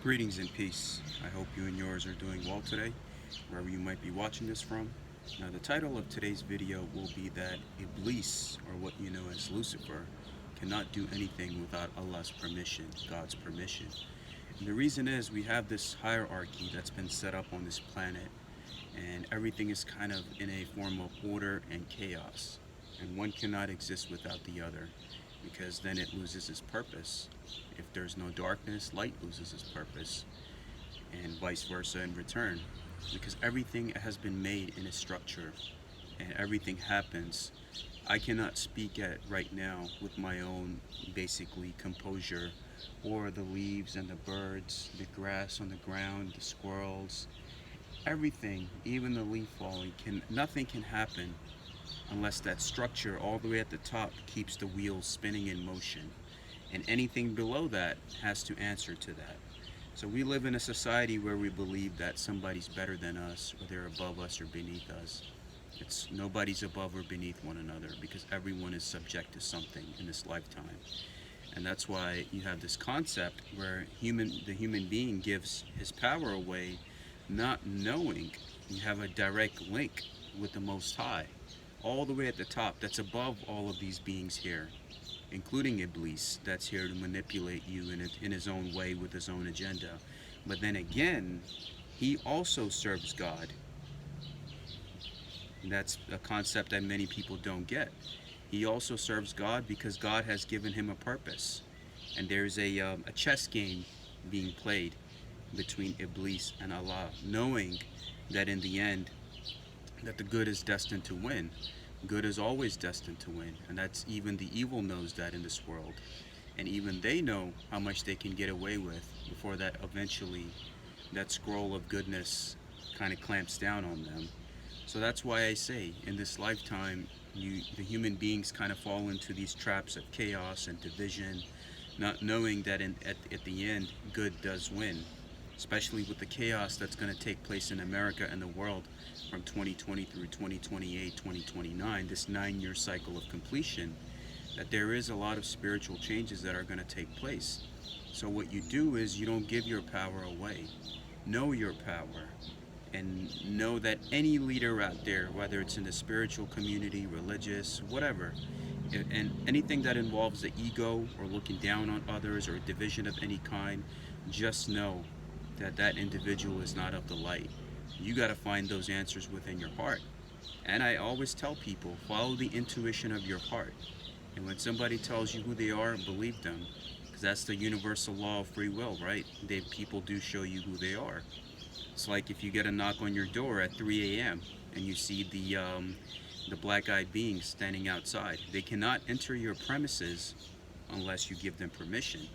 Greetings and peace. I hope you and yours are doing well today, wherever you might be watching this from. Now, the title of today's video will be that Iblis, or what you know as Lucifer, cannot do anything without Allah's permission, God's permission. And the reason is we have this hierarchy that's been set up on this planet, and everything is kind of in a form of order and chaos. And one cannot exist without the other, because then it loses its purpose. If there's no darkness, light loses its purpose, and vice versa in return. Because everything has been made in a structure, and everything happens. I cannot speak at right now with my own basically composure, or the leaves and the birds, the grass on the ground, the squirrels, everything, even the leaf falling, nothing can happen unless that structure all the way at the top keeps the wheels spinning in motion. And anything below that has to answer to that. So we live in a society where we believe that somebody's better than us, or they're above us or beneath us. Nobody's above or beneath one another, because everyone is subject to something in this lifetime. And that's why you have this concept where the human being gives his power away, not knowing you have a direct link with the Most High, all the way at the top, that's above all of these beings here, including Iblis, that's here to manipulate you in his own way with his own agenda. But then again, he also serves God. And that's a concept that many people don't get. He also serves God because God has given him a purpose. And there's a chess game being played between Iblis and Allah, knowing that in the end, that the good is destined to win. Good is always destined to win, and that's even the evil knows that in this world. And even they know how much they can get away with before that eventually that scroll of goodness kind of clamps down on them. So that's why I say in this lifetime, the human beings kind of fall into these traps of chaos and division, not knowing that at the end, good does win. Especially with the chaos that's going to take place in America and the world from 2020 through 2028, 2029, this 9-year cycle of completion, that there is a lot of spiritual changes that are going to take place. So what you do is you don't give your power away. Know your power, and know that any leader out there, whether it's in the spiritual community, religious, whatever, and anything that involves the ego or looking down on others or division of any kind, just know that that individual is not of the light. You got to find those answers within your heart. And I always tell people, follow the intuition of your heart. And when somebody tells you who they are, believe them. Because that's the universal law of free will, right? People do show you who they are. It's like if you get a knock on your door at 3 a.m. and you see the black-eyed beings standing outside. They cannot enter your premises unless you give them permission.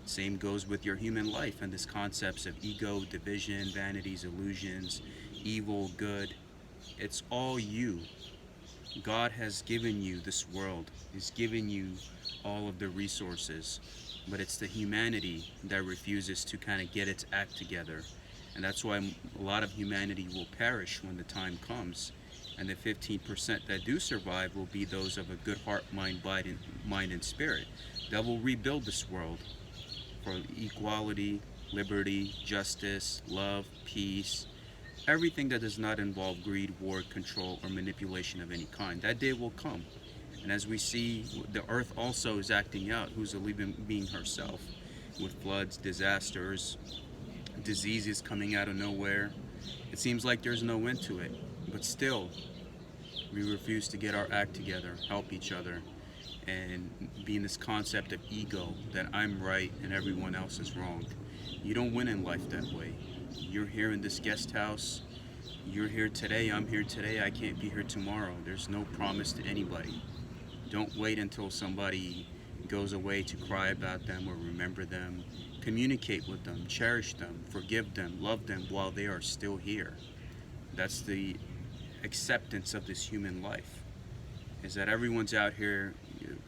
Same goes with your human life and this concepts of ego, division, vanities, illusions, evil, good. It's all you. God has given you this world. He's given you all of the resources. But it's the humanity that refuses to kind of get its act together. And that's why a lot of humanity will perish when the time comes. And the 15% that do survive will be those of a good heart, mind, and spirit that will rebuild this world for equality, liberty, justice, love, peace, everything that does not involve greed, war, control, or manipulation of any kind. That day will come. And as we see, the earth also is acting out, who's a living being herself, with floods, disasters, diseases coming out of nowhere. It seems like there's no end to it, but still, we refuse to get our act together, help each other, and be in this concept of ego, that I'm right and everyone else is wrong. You don't win in life that way. You're here in this guest house. You're here today. I'm here today. I can't be here tomorrow. There's no promise to anybody. Don't wait until somebody goes away to cry about them or remember them. Communicate with them, cherish them, forgive them, love them while they are still here. That's the acceptance of this human life, is that everyone's out here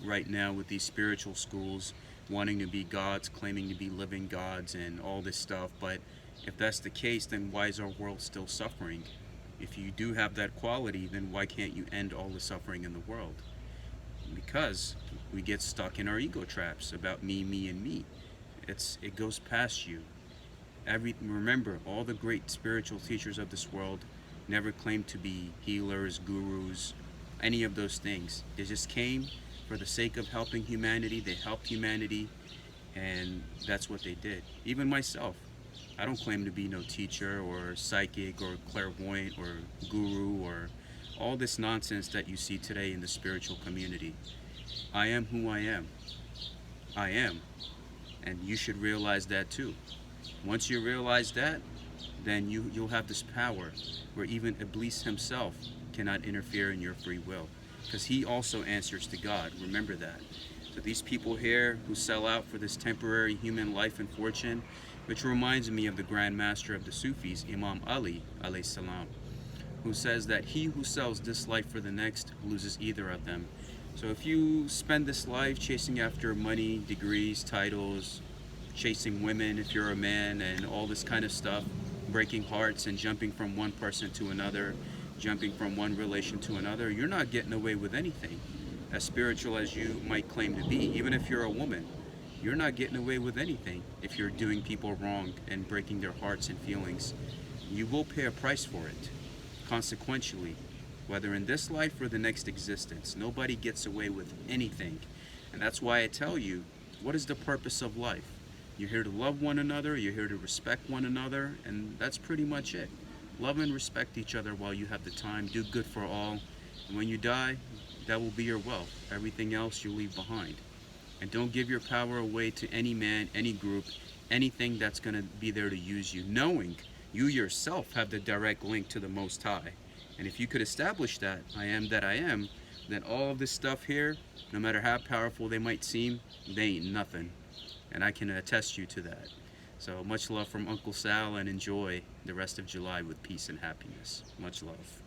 right now with these spiritual schools wanting to be gods, claiming to be living gods and all this stuff. But if that's the case, then why is our world still suffering? If you do have that quality, then why can't you end all the suffering in the world? Because we get stuck in our ego traps about me, and me. It goes past you. Remember, all the great spiritual teachers of this world never claimed to be healers, gurus, any of those things. They just came for the sake of helping humanity. They helped humanity, and that's what they did. Even myself, I don't claim to be no teacher or psychic or clairvoyant or guru or all this nonsense that you see today in the spiritual community. I am who I am. I am. And you should realize that too. Once you realize that, then you'll have this power where even Iblis himself cannot interfere in your free will, because he also answers to God. Remember that. So these people here who sell out for this temporary human life and fortune, which reminds me of the Grand Master of the Sufis, Imam Ali alayhi salam, who says that he who sells this life for the next loses either of them. So if you spend this life chasing after money, degrees, titles, chasing women if you're a man, and all this kind of stuff, breaking hearts and jumping from one person to another, jumping from one relation to another, you're not getting away with anything. As spiritual as you might claim to be, even if you're a woman, you're not getting away with anything if you're doing people wrong and breaking their hearts and feelings. You will pay a price for it, consequentially, whether in this life or the next existence. Nobody gets away with anything. And that's why I tell you, what is the purpose of life? You're here to love one another, you're here to respect one another, and that's pretty much it. Love and respect each other while you have the time, do good for all, and when you die, that will be your wealth. Everything else you'll leave behind. And don't give your power away to any man, any group, anything that's going to be there to use you, knowing you yourself have the direct link to the Most High. And if you could establish that I am that I am, then all of this stuff here, no matter how powerful they might seem, they ain't nothing. And I can attest you to that. So much love from Uncle Sal, and enjoy the rest of July with peace and happiness. Much love.